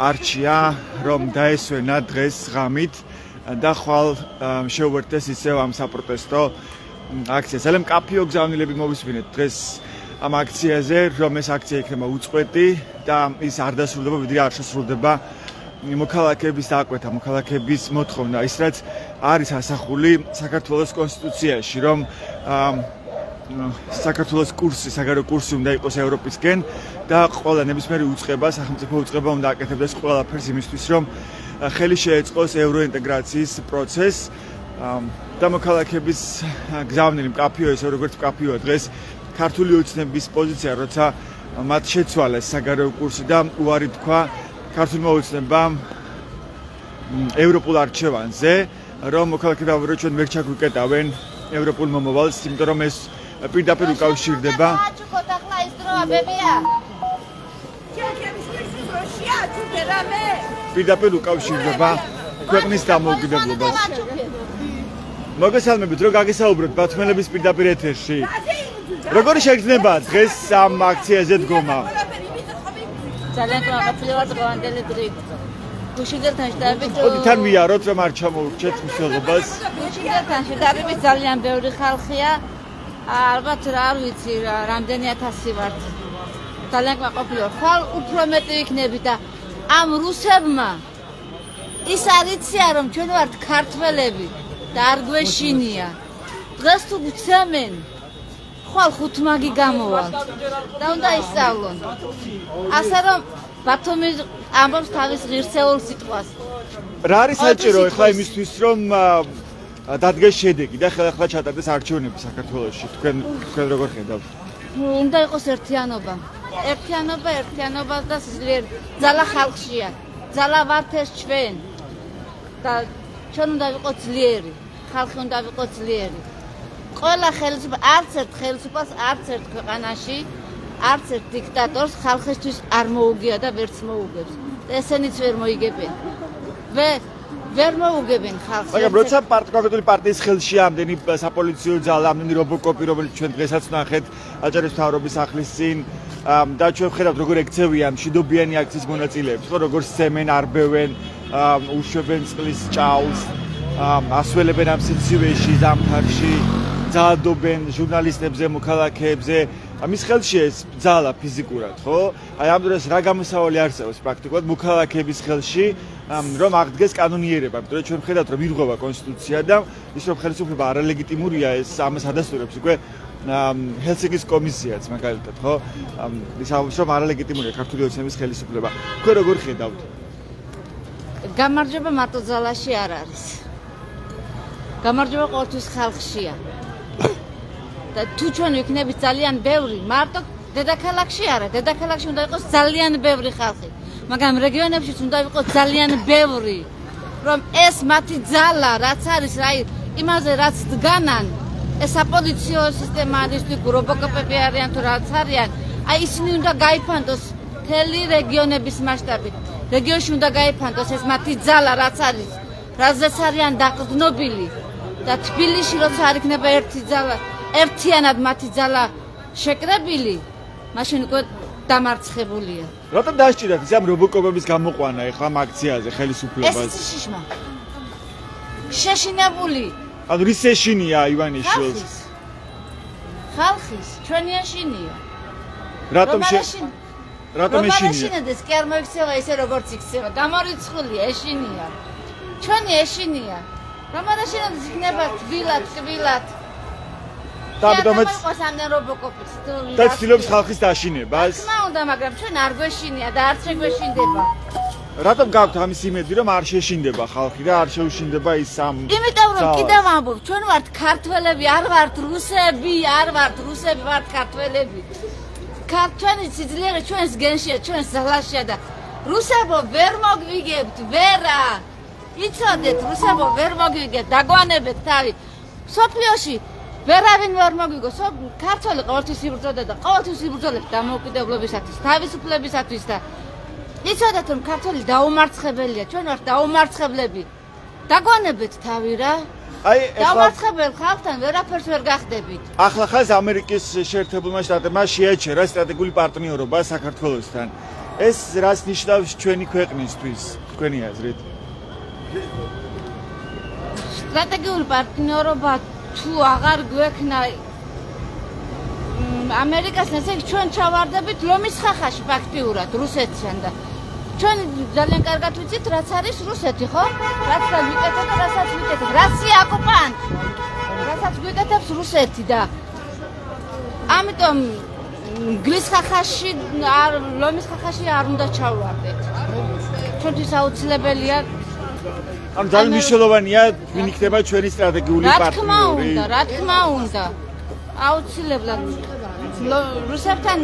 არჩია რომ დაესვენა დღეს ღამით და ხვალ შეუერთდეს ისევ ამ საპროტესტო აქციას. ძალიან მკაფიო გზავნილები მოვისმინეთ დღეს ამ აქციაზე, რომ ეს აქცია იქნება უწყვეტი და ის არ დასრულდება, ვიდრე არ შესრულდება მოქალაქეების დააკვეთა, მოქალაქეების მოთხოვნა, ის რაც არის ასახული საქართველოს კონსტიტუციაში, რომ საქართველოს კურსი, საგარეო კურსი უნდა იყოს ევროპისკენ და ყველა ნებისმიერი უწყება, სახელმწიფო უწყება უნდა აკეთებდეს ყველაფერს იმისთვის, რომ ხელი შეეწყოს ევროინტეგრაციის პროცესს და მოქალაქეების გზავნილი მკაფიო ისე როგორც მკაფიოა დღეს ქართული ოცნების პოზიცია, როცა მათ შეცვალეს საგარეო კურსი და უარი თქვა ქართულმა ოცნებამ ევროპულ არჩევანზე, რომ მოქალაქეები ამბობენ ჩვენ ვერ ჩაგვიკეტავენ ევროპულ მომავალს, იმიტომ რომ ეს პირდაპირ უკავშირდება პირდაპირ უკავშირდება ქვეყნის დამოუკიდებლობას. მოგესალმებით, რომ გაგესაუბროთ ბათუმელების პირდაპირ ეთერში. როგორი შეგრძნება დღეს ამ აქციაზე დგომა? ძალიან კმაყოფილება დღევანდელი დღით. გუშინდელთან შედარებით ოდითარ მიაროთ რომ არ ჩამოურჩეთ მსვლელობას. გუშინდელთან შედარებით ძალიან ბევრი ხალხია. ალბათ რა არ ვიცი რამდენი ათასი ვართ. ძალიან კმაყოფილო ხვალ უფრო მეტი იქნები და ამ რუსებმა ის არიცია რომ ჩვენ ვართ ქართველები და არ გვეშინია დღეს თუ გცემენ ხვალ ხუთმაგი გამოვალ და უნდა ისწავლონ ასე რომ ბათუმი ამბობს თავის ღირსეულ სიტყვას რა არის საჭირო ახლა იმისთვის რომ დადგეს შედეგი და ახლა ჩატარდეს არჩევნები საქართველოში თქვენ როგორ ხედავთ უნდა იყოს ერთიანობა და სიძლიერე ძალა ხალხშია ძალა ვართ ეს ჩვენ და ჩვენ უნდა ვიყოთ ძლიერი ხალხი უნდა ვიყოთ ძლიერი ყველა ხელისუფლება არც ერთ ხელისუფლებას არც ერთ ქვეყანაში არც ერთ დიქტატორს ხალხისთვის არ მოუგია და ვერც მოუგებს ესენიც ვერ მოიგებენ ვერ მოუგებენ ხალხს მაგრამ როცა კონკრეტული პარტიის ხელში ამდენი საპოლიციო ძალა ამდენი რობოკოპი რომელიც ჩვენ დღესაც ნახეთ აჭარის მთავრობის სახლის წინ და ჩვენ ვხედავთ როგორ ექცევიან მშვიდობიანი აქციის მონაწილეებს ხო როგორ სცემენ არბევენ უშვებენ წყლის ჭაულს ასველებენ ამ სიცივეში ზამთარში ძალადობენ ჟურნალისტებზე მოქალაქეებზე ამის ხელში ეს ძალა ფიზიკურად ხო აი ამ დროს რა გამოსავალი არსებობს პრაქტიკულად მოქალაქეების ხელში რომ აღდგეს კანონიერება იმიტომ რომ ჩვენ ვხედავთ რომ ირღვევა კონსტიტუცია და ის რომ ხელისუფლება არალეგიტიმურია ეს ამას ადასტურებს უკვე ჰელსინკის კომისიაც მაგალითად ხო ის ამბობს რომ არალეგიტიმურია ქართული ოცნების ხელისუფლება თქვენ როგორ ხედავთ გამარჯვება მარტო ძალაში არ არის გამარჯვება ყოველთვის ხალხშია და თუ ჩვენ ვიქნებით ძალიან ბევრი მარტო დედაქალაქში არა დედაქალაქში უნდა იყოს ძალიან ბევრი ხალხი მაგრამ რეგიონებშიც უნდა იყოს ძალიან ბევრი რომ ეს მათი ძალა რაც არის აი იმაზე რაც დგანან ეს საპოლიციო სისტემა არის თუ რობოკოპები არიან თუ რაც არიან აი ისინი უნდა გაიფანტოს მთელი რეგიონების მასშტაბით რეგიონში უნდა გაიფანტოს ეს მათი ძალა რაც არის რაზეც არიან დაყრდნობილი და თბილისში როცა არ იქნება ერთი ძალა ერთიანად მათი ძალა შეკრებილი მაშინ უკვე დამარცხებულია რატომ დასჭირდათ ის ამ რობოკოპების გამოყვანა ახლა ამ აქციაზე ხელისუფლებას ეს შიშმა შეშინებული ანუ რის ეშინია ივანიშვილს ხალხის ჩვენი ეშინია რატომ რატომ ეშინიდეს კი არ მოიქცევა ისე როგორც იქცევა გამორიცხულია ეშინია ჩვენი ეშინია რომ არ ეშინიდეს იქნება თბილად და ამიტომაც და ცდილობს ხალხის დაშინებას რა უნდა მაგრამ ჩვენ არ გვეშინია და არც შეგვეშინდება რატომ გაქვთ ამის იმედი რომ არ შეშინდება ხალხი და არ შეუშინდება ის ამ იმიტომ რომ კიდევ ამბობ ჩვენ ვართ ქართველები არ ვართ რუსები ვართ ქართველები ქართველი სიძლიერე ჩვენს გენშია ჩვენს ძალაშია და რუსებო ვერ მოგვიგებთ ვერა იცოდეთ რუსებო ვერ მოგვიგებთ დაგვანებეთ თავი სოფლიოში ვერავინ ვერ მოგვიგო ქართველი ყოველთვის იბრძოდა და ყოველთვის იბრძოლებს დამოუკიდებლობისათვის თავისუფლებისათვის და იცოდეთ რომ ქართველი დაუმარცხებელია ჩვენ ვართ დაუმარცხებლები დაგვანებეთ თავი რა აი დამარცხებელ ხალხთან ვერაფერს ვერ გახდებით ახლა ხაზ ამერიკის შეერთებულმა შტატებმა შეაჩერა სტრატეგიული პარტნიორობა საქართველოსთან ეს რას ნიშნავს ჩვენი ქვეყნისთვის თქვენი აზრით სტრატეგიული პარტნიორობა თუ აღარ გვექნა ამერიკასთან ესე ჩვენ ჩავარდებით ლომის ხახაში ფაქტიურად რუსეთთან და ჩვენ ძალიან კარგად ვიცით რაც არის რუსეთი ხო? რაც ვიკეთებ და რასაც ვიკეთებ. რასია ოკუპანტი. რასაც ვიკეთებს რუსეთი და ამიტომ გლის ხახაში ლომის ხახაში არ უნდა ჩავარდეთ. ჩვენთვის აუცილებელია ამ ძალიან მნიშვნელოვანია ვინ იქნება ჩვენი სტრატეგიული პარტნიორი. რა თქმა უნდა. აუცილებლად რუსებთან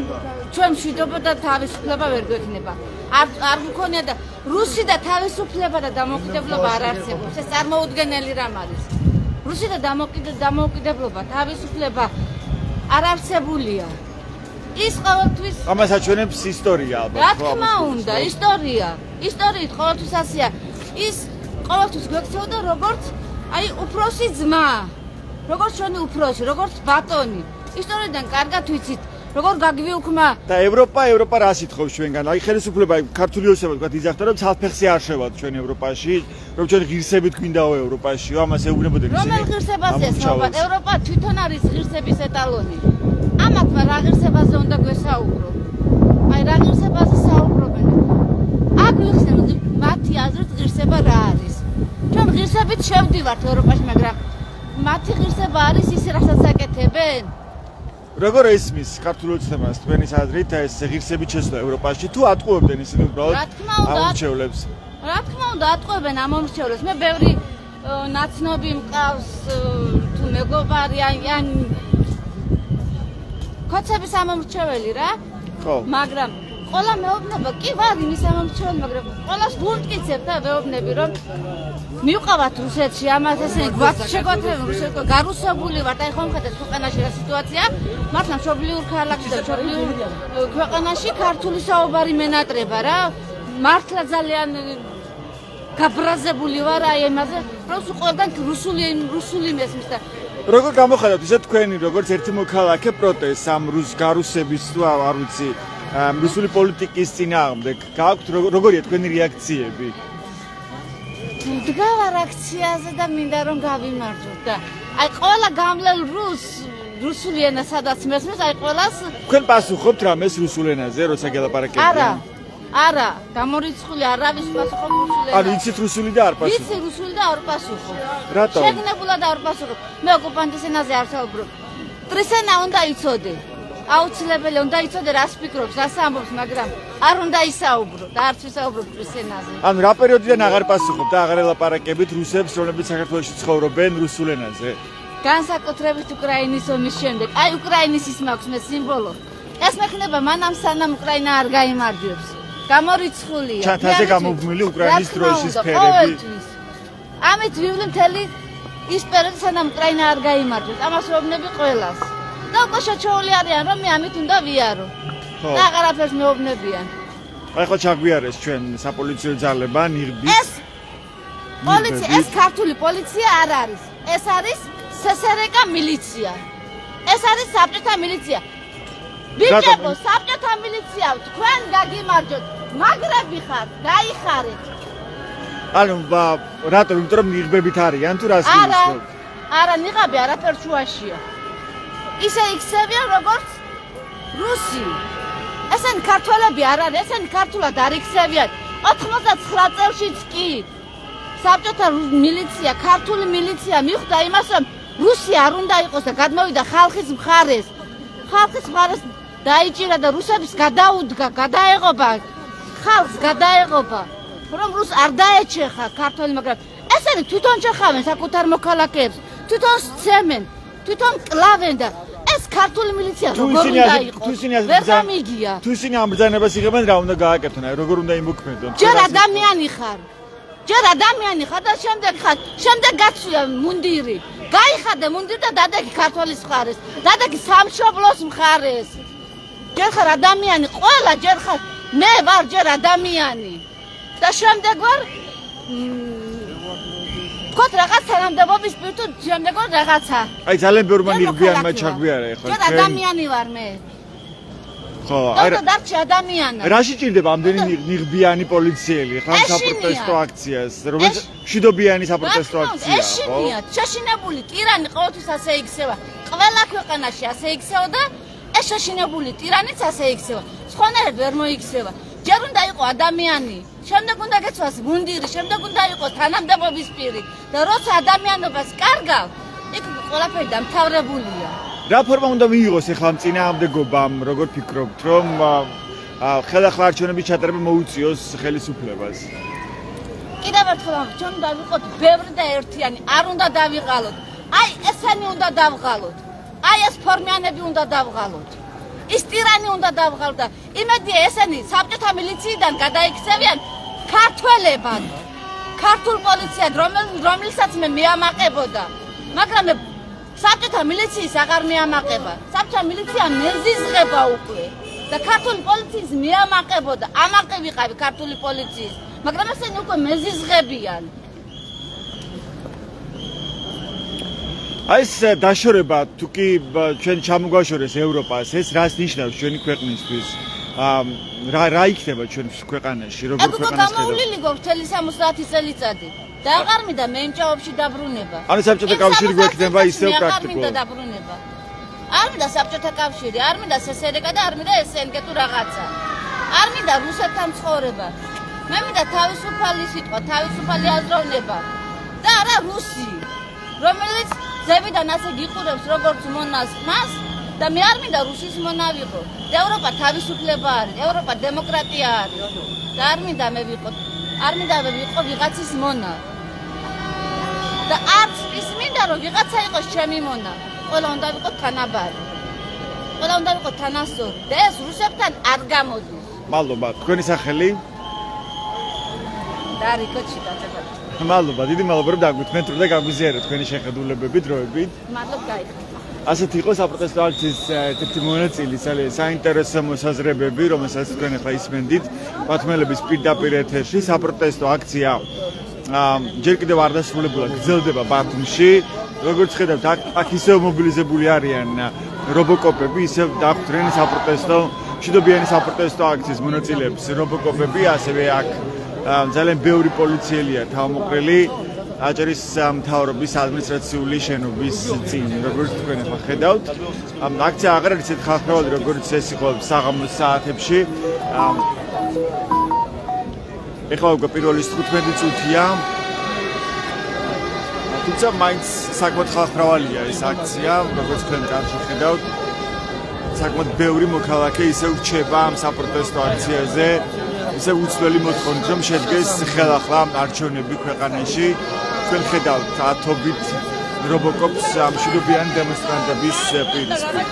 ჩვენ მშვიდობა და თავისუფლება ვერ გვექნება. არ გქონია და რუსი და თავისუფლება და დამოუკიდებლობა არ არსებობს. ეს წარმოუდგენელი რამ არის. რუსი და დამოუკიდებლობა, თავისუფლება არ არსებულია. ის ყოველთვის ამას აჩვენებს ისტორია ალბათ. რა თქმა უნდა, ისტორია. ისტორიით ყოველთვის ასია. ის ყოველთვის გვექცეოდა როგორც აი უფროსი ძმა. როგორც ჩვენი უფროსი, როგორც ბატონი. ისტორიიდან კარგად ვიცით, როგორ გაგვიუქმა და ევროპა რას ითხოვს ჩვენგან? აი ხელისუფლება ქართული ოცნება თქვა იძახდა რომ ცალფეხზე არ შევალთ ჩვენ ევროპაში, რომ ჩვენ ღირსებით გვინდაო ევროპაშიო, ამას ეუბნებოდნენ ისინი. რომელ ღირსებას ესაუბრებთ? ევროპა თვითონ არის ღირსების ეტალონი. ამათ რა ღირსებაზე უნდა გვესაუბრო? აი რა ღირსებაზე საუბრობენ. აქ ვიხსენოთ მათი აზრით ღირსება რა არის. ჩვენ ღირსებით შევდივართ ევროპაში, მაგრამ მათი ღირსება არის ის, რასაც აკეთებენ. როგორ ესმის ქართულ ოცნებას თქვენის აზრით ეს ღირსებით შესვლა ევროპაში თუ ატყუებდნენ ისინი უბრალოდ ამორჩევლებს? რა თქმა უნდა ატყუებენ ამორჩევლებს. მე ბევრი ნაცნობი მყავს თუ მეგობარი ან კაცების ამორჩეველი რა. ხო. მაგრამ ყველა მეუბნება კი ვარ იმის ამორჩეველი, მაგრამ ყველას ვუმტკიცებ და მეუბნები რომ მივყავათ რუსეთში, ამას ესე შეგვაქვს რუსეთში გარუსებული ვართ, აი ხომ ხედავთ ქვეყანაში რა სიტუაცია, მართლა მშობლიურ ქალაქში და მშობლიურ ქვეყანაში ქართული საუბარი მენატრება რა, მართლა ძალიან გაბრაზებული ვარ აი ამაზე, რომ ყველგან რუსული მესმის და როგორ გამოხატავთ ისე თქვენი როგორც ერთი მოქალაქე პროტესტს ამ გარუსების თუ არ ვიცი რუსული პოლიტიკის წინააღმდეგ გაქვთ როგორია თქვენი რეაქციები? დგავარ აქციაზე და მინდა რომ გავიმარჯვოთ და აი ყველა გამლელ რუსული ენა სადაც მესმის აი ყველას თქვენ პასუხობთ რამეს რუსულ ენაზე როცა გელაპარაკებთ? არა გამორიცხული არავის პასუხობ რუსულ ენაზე. ანუ იცით რუსული და არ პასუხობთ? ვიცი რუსული და არ პასუხობ. რატომ? შეგნებულად არ პასუხობ. მე ოკუპანტის ენაზე არ საუბრობ. ტრისენა უნდა იცოდე. აუცილებელი უნდა იცოდე რას ფიქრობს, რას ამბობს, მაგრამ არ უნდა ისაუბრო და არც ვისაუბრობ ტრისენაზე. ანუ რა პერიოდიდან აღარ პასუხობთ და აღარ ელაპარაკებით რუსებს, რომლებიც საქართველოში ცხოვრობენ რუსულ ენაზე? განსაკუთრებით უკრაინის ომის შემდეგ. აი უკრაინის ის მაქვს მე სიმბოლო. ეს მექნება მანამ სანამ უკრაინა არ გაიმარჯვებს. გამორიცხულია. ჩათაზე გამობმული უკრაინის დროშის ფერები. ამით ვივლი მთელი ის პერიოდი სანამ უკრაინა არ გაიმარჯვებს. ამას ვეუბნები ყველას. და უკვე შეჩეული არიან რომ მე ამით უნდა ვიარო. და აღარაფერს მეუბნებიან. აი ხო ჩაგვიარეს ჩვენ საპოლიციო ძალება ნიღბის. ეს ქართული პოლიცია არ არის. ეს არის სსრკ მილიცია. ეს არის საბჭოთა მილიცია. ბიჭებო, საბჭოთა მილიცია, თქვენ გაგიმარჯვოთ. მაგრები ხართ, გაიხარეთ. ანუ რატომ? იმიტომ რომ ნიღბებით არიან თუ რას გულისხმობთ? არა, ნიღაბი არაფერ შუაშია. ისე იქცევიან როგორც რუსი. ესენი ქართველები არ არის, ესენი ქართულად არ იქცევიან. 99 წელშიც კი საბჭოთა მილიცია, ქართული მილიცია მიხვდა იმას, რომ რუსი არ უნდა იყოს და გადმოვიდა ხალხის მხარეს. ხალხის მხარეს დაიჭირა და რუსების გადაუდგა, გადაეღობა, ხალხს გადაეღობა, რომ რუს არ დაეჩეხა ქართველი, მაგრამ ესენი თვითონ ჩეხავენ საკუთარ მოქალაქეებს, თვითონ სცემენ, თვითონ კლავენ და ეს ქართული მილიცია როგორ უნდა იყოს? ვერ გამიგია. თუ ისინი ამ ბრძანებას იღებენ, რა უნდა გააკეთონ? აი როგორ უნდა იმოქმედონ? ჯერ ადამიანი ხარ. ჯერ ადამიანი ხარ და შემდეგ გაცვია მუნდირი. გაიხადე მუნდირი და დადეგი ქართველის მხარეს, დადეგი სამშობლოს მხარეს. ჯერ ხარ ადამიანი, ყველა ჯერ ხარ, მე ვარ ჯერ ადამიანი. და შემდეგ ვარ ვთქვათ რაღაც თანამდებობის პირთუ შემდეგ ვარ რაღაცა. აი ძალიან ბევრმა ნიღბიანმა ჩაგვიარა ეხლა. ჯერ ადამიანი ვარ მე. ხო, აი რა დარჩი ადამიანად. რაში ჭირდება ამდენი ნიღბიანი პოლიციელი ხან საპროტესტო აქციას, რომელიც მშვიდობიანი საპროტესტო აქციაა, ხო? ეშინიათ, შეშინებული ტირანი ყოველთვის ასე იქცევა. ყველა ქვეყანაში ასე იქცევა და ეს შეშინებული ტირანიც ასე იქცევა. სხვანაირად ვერ მოიქცევა. ჯერ უნდა იყოს ადამიანი, შემდეგ უნდა გეცვას მუნდირი, შემდეგ უნდა იყოს თანამდებობის პირი და როცა ადამიანობას კარგავ, იქ ყველაფერი დამთავრებულია. რა ფორმა უნდა მიიღოს ახლა ამ წინააღმდეგობამ, როგორ ფიქრობთ, რომ ხელახლა არჩევნების ჩატარება მოუწიოს ხელისუფლებას? კიდევ ერთხელ ჩვენ უნდა ვიყოთ ბევრი და ერთიანი, არ უნდა დავიღალოთ. აი ესენი უნდა დავღალოთ. აი ეს ფორმიანები უნდა დავღალოთ. ის ტირანი უნდა დავღალოთ და იმედია ესენი საბჭოთა მილიციიდან გადაიქცევიან ქართველებად. ქართულ პოლიციად, რომელსაც მე მეამაყებოდა. მაგრამ საბჭოთა მილიციის აღარ მეამაყება. საბჭოთა მილიცია მეზიზღება უკვე. და ქართული პოლიციის მეამაყებოდა. ამაყი ვიყავი ქართული პოლიციის. მაგრამ ესენი უკვე მეზიზღებიან. აი ეს დაშორება თუ კი ჩვენ ჩამოგვაშორეს ევროპას, ეს რას ნიშნავს ჩვენი ქვეყნისთვის? რა იქნება ჩვენ ქვეყანაში, როგორ ქვეყანას ხედავთ? გამოვლილი გვაქვს მთელი 70 წელიწადი. და აღარ მინდა მე იმჭაობში დაბრუნება. ანუ საბჭოთა კავშირი გვექნება ისევ პრაქტიკულად. აღარ მინდა დაბრუნება. არ მინდა საბჭოთა კავშირი, არ მინდა სსრკ და არ მინდა სნგ თუ რაღაცა. არ მინდა რუსეთთან ცხოვრება. მე მინდა თავისუფალი სიტყვა, თავისუფალი აზროვნება და არა რუსი, რომელიც ზევიდან ასე გიყურებს როგორც მონას მას და მე არ მინდა რუსის მონა ვიყო. ევროპა თავისუფლება არის, ევროპა დემოკრატია არის და არ მინდა მე ვიყო ვიღაცის მონა. და არც ის მინდა რომ ვიღაცა იყოს ჩემი მონა. ყველა უნდა ვიყოთ თანაბარი. ყველა უნდა ვიყოთ თანასწორი და ეს რუსებთან არ გამოდის. მადლობა, თქვენი სახელი? დარიკო ჩიტაძე. მადლობა, დიდი მადლობა რომ დაგვიტყნეთ და გაგვიზიარეთ თქვენი შეხედულებები დროებით. მადლობა გაიხარეთ. ასეთი იყო საპროტესტო აქციის ერთ-ერთი მონაწილე, ძალიან საინტერესო მოსაზრებები, რომელსაც თქვენ ახლა ისმენდით. ბათუმელების პირდაპირ ეთერში საპროტესტო აქცია ჯერ კიდევ არ დასრულებულა, გრძელდება ბათუმში. როგორც ხედავთ, აქ ისევ მობილიზებული არიან რობოკოპები, ისევ დახვდნენ საპროტესტო, მშვიდობიანი საპროტესტო აქციის მონაწილეებს რობოკოპები, ასევე აქ ძალიან ბევრი პოლიციელია თავმოყრილი აჭარის მთავრობის ადმინისტრაციული შენობის წინ, როგორც თქვენ ახლა ხედავთ. აქცია აღარ არის ისეთ ხალხმრავალი, როგორც ეს იყო საღამოს საათებში. ეხლა უკვე პირველი 15 წუთია. თუმცა მაინც საკმაოდ ხალხმრავლია ეს აქცია, როგორც თქვენ კარგად ხედავთ. საკმაოდ ბევრი მოქალაქე ისევ რჩება ამ საპროტესტო აქციაზე. ისე უცვლელი მოთხოვნით რომ შედგეს ხელახლა არჩევნები ქვეყანაში. თქვენ ხედავთ ათობით რობოკოპს მშვიდობიანი დემონსტრანტების პირისპირ.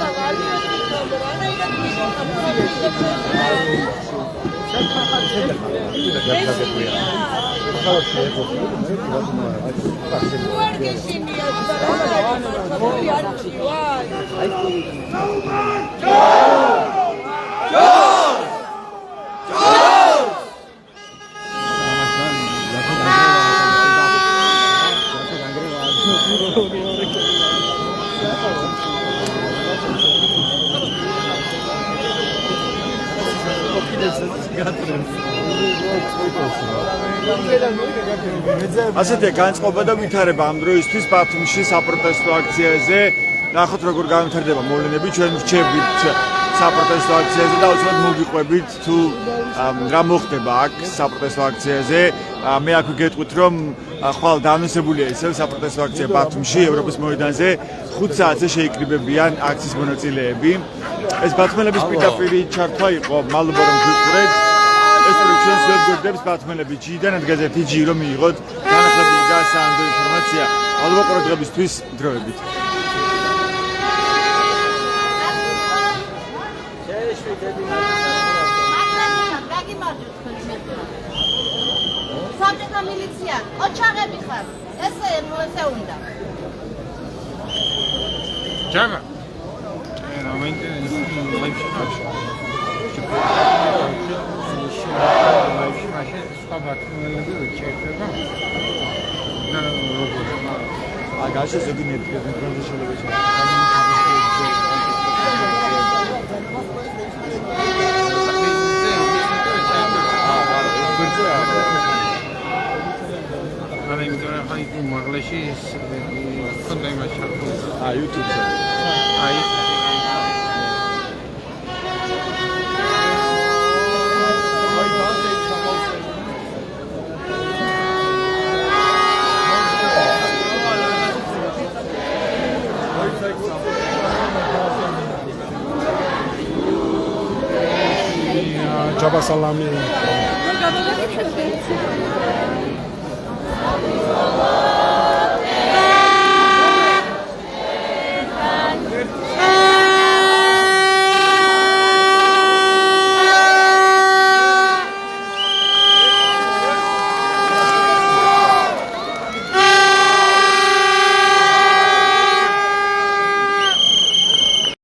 ასეთია განწყობა და ვითარება ამ დროისთვის ბათუმში საპროტესტო აქციაზე. ნახოთ როგორ განვითარდება მოვლენები, ჩვენ ვრჩებით საპროტესტო აქციაზე და უცბად მოგიყვებით თუ რა მოხდება აქ საპროტესტო აქციაზე. მე აქ გეტყვით რომ ხვალ დაანონსებულია ისევ საპროტესტო აქცია ბათუმში ევროპის მოედანზე 5 საათზე შეიკრიბებიან აქციის მონაწილეები. ეს ბათუმელების პირდაპირ ჩართვა იყო, მადლობა რომ გვიყურეთ. ეს ჩვენს ვებგვერდებს ბათუმელები ჯიდან ადგაზეთი ჯი რომ მიიღოთ განახლებული და საანდო ინფორმაცია. მადლობა ყურადღებისთვის, დროებით. საბჭოთა მილიცია, ოჩაღები ხარ. ესე უნდა. ჯამა. Agora eu vi net YouTube. Jabba salami.